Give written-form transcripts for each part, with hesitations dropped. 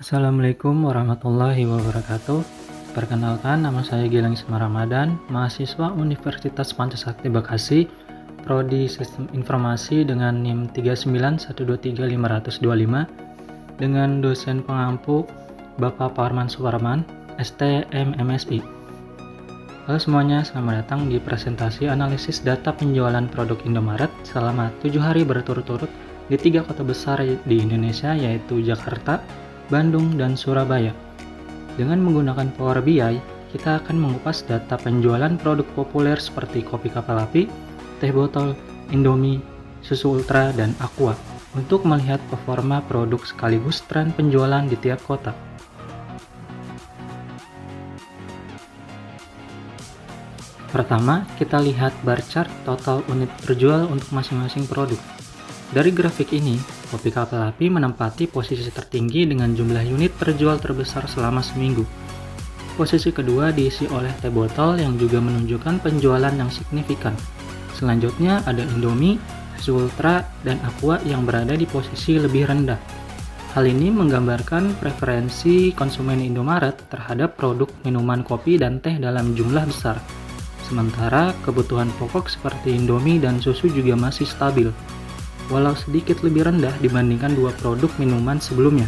Assalamualaikum warahmatullahi wabarakatuh. Perkenalkan, nama saya Gilang Isma Ramadan, mahasiswa Universitas Pancasakti Bekasi, Prodi Sistem Informasi dengan NIM 39123.525, dengan dosen pengampu Bapak Parman Suparman, STM MSI. Halo semuanya, selamat datang di presentasi analisis data penjualan produk Indomaret selama 7 hari berturut-turut di 3 kota besar di Indonesia, yaitu Jakarta, Bandung, dan Surabaya. Dengan menggunakan Power BI, kita akan mengupas data penjualan produk populer seperti kopi kapal api, teh botol, Indomie, susu ultra, dan Aqua untuk melihat performa produk sekaligus tren penjualan di tiap kota. Pertama, kita lihat bar chart total unit terjual untuk masing-masing produk. Dari grafik ini, kopi kapal api menempati posisi tertinggi dengan jumlah unit terjual terbesar selama seminggu. Posisi kedua diisi oleh teh botol yang juga menunjukkan penjualan yang signifikan. Selanjutnya ada Indomie, susu ultra, dan Aqua yang berada di posisi lebih rendah. Hal ini menggambarkan preferensi konsumen Indomaret terhadap produk minuman kopi dan teh dalam jumlah besar. Sementara kebutuhan pokok seperti Indomie dan susu juga masih stabil, walau sedikit lebih rendah dibandingkan dua produk minuman sebelumnya.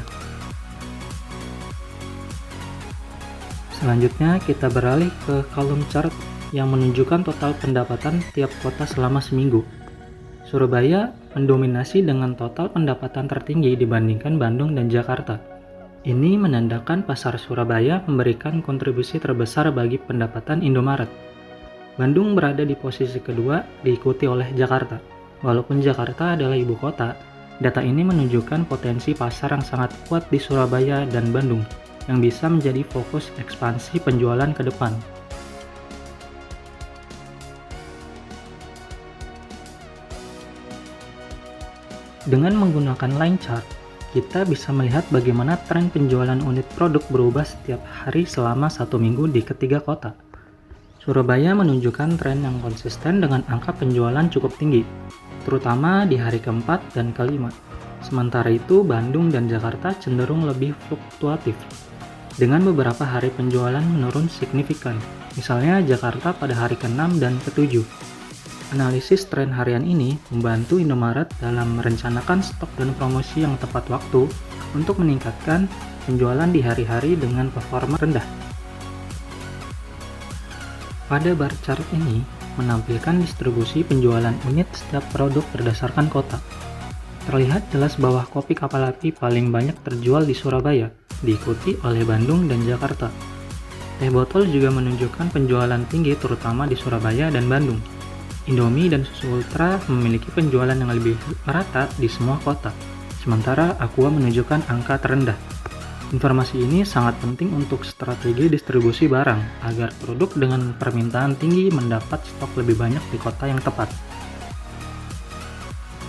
Selanjutnya kita beralih ke kolom chart yang menunjukkan total pendapatan tiap kota selama seminggu. Surabaya mendominasi dengan total pendapatan tertinggi dibandingkan Bandung dan Jakarta. Ini menandakan pasar Surabaya memberikan kontribusi terbesar bagi pendapatan Indomaret. Bandung berada di posisi kedua, diikuti oleh Jakarta. Walaupun Jakarta adalah ibu kota, data ini menunjukkan potensi pasar yang sangat kuat di Surabaya dan Bandung, yang bisa menjadi fokus ekspansi penjualan ke depan. Dengan menggunakan line chart, kita bisa melihat bagaimana tren penjualan unit produk berubah setiap hari selama satu minggu di ketiga kota. Surabaya menunjukkan tren yang konsisten dengan angka penjualan cukup tinggi, terutama di hari keempat dan kelima. Sementara itu, Bandung dan Jakarta cenderung lebih fluktuatif, dengan beberapa hari penjualan menurun signifikan, misalnya Jakarta pada hari ke-6 dan ke-7. Analisis tren harian ini membantu Indomaret dalam merencanakan stok dan promosi yang tepat waktu untuk meningkatkan penjualan di hari-hari dengan performa rendah. Pada bar chart ini, menampilkan distribusi penjualan unit setiap produk berdasarkan kota. Terlihat jelas bahwa kopi kapal api paling banyak terjual di Surabaya, diikuti oleh Bandung dan Jakarta. Teh botol juga menunjukkan penjualan tinggi terutama di Surabaya dan Bandung. Indomie dan susu ultra memiliki penjualan yang lebih merata di semua kota, sementara Aqua menunjukkan angka terendah. Informasi ini sangat penting untuk strategi distribusi barang agar produk dengan permintaan tinggi mendapat stok lebih banyak di kota yang tepat.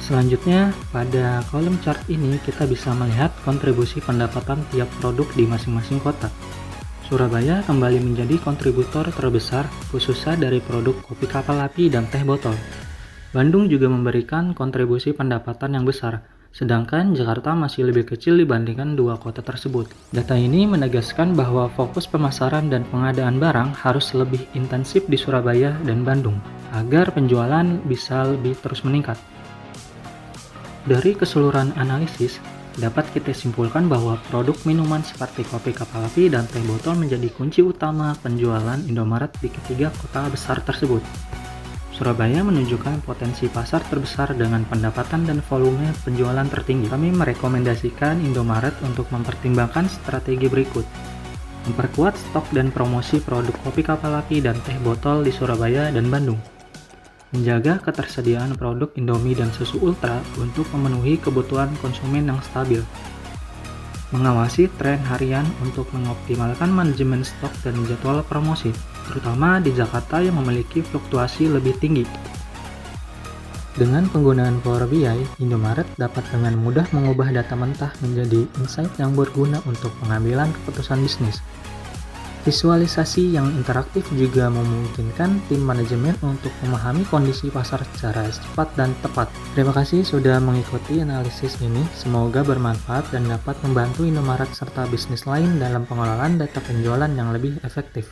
Selanjutnya, pada kolom chart ini kita bisa melihat kontribusi pendapatan tiap produk di masing-masing kota. Surabaya kembali menjadi kontributor terbesar khususnya dari produk kopi kapal api dan teh botol. Bandung juga memberikan kontribusi pendapatan yang besar, sedangkan Jakarta masih lebih kecil dibandingkan dua kota tersebut. Data ini menegaskan bahwa fokus pemasaran dan pengadaan barang harus lebih intensif di Surabaya dan Bandung, agar penjualan bisa lebih terus meningkat. Dari keseluruhan analisis, dapat kita simpulkan bahwa produk minuman seperti kopi kapal api dan teh botol menjadi kunci utama penjualan Indomaret di ketiga kota besar tersebut. Surabaya menunjukkan potensi pasar terbesar dengan pendapatan dan volume penjualan tertinggi. Kami merekomendasikan Indomaret untuk mempertimbangkan strategi berikut. Memperkuat stok dan promosi produk kopi kapal api dan teh botol di Surabaya dan Bandung. Menjaga ketersediaan produk Indomie dan susu ultra untuk memenuhi kebutuhan konsumen yang stabil. Mengawasi tren harian untuk mengoptimalkan manajemen stok dan jadwal promosi, terutama di Jakarta yang memiliki fluktuasi lebih tinggi. Dengan penggunaan Power BI, Indomaret dapat dengan mudah mengubah data mentah menjadi insight yang berguna untuk pengambilan keputusan bisnis. Visualisasi yang interaktif juga memungkinkan tim manajemen untuk memahami kondisi pasar secara cepat dan tepat. Terima kasih sudah mengikuti analisis ini. Semoga bermanfaat dan dapat membantu Indomaret serta bisnis lain dalam pengelolaan data penjualan yang lebih efektif.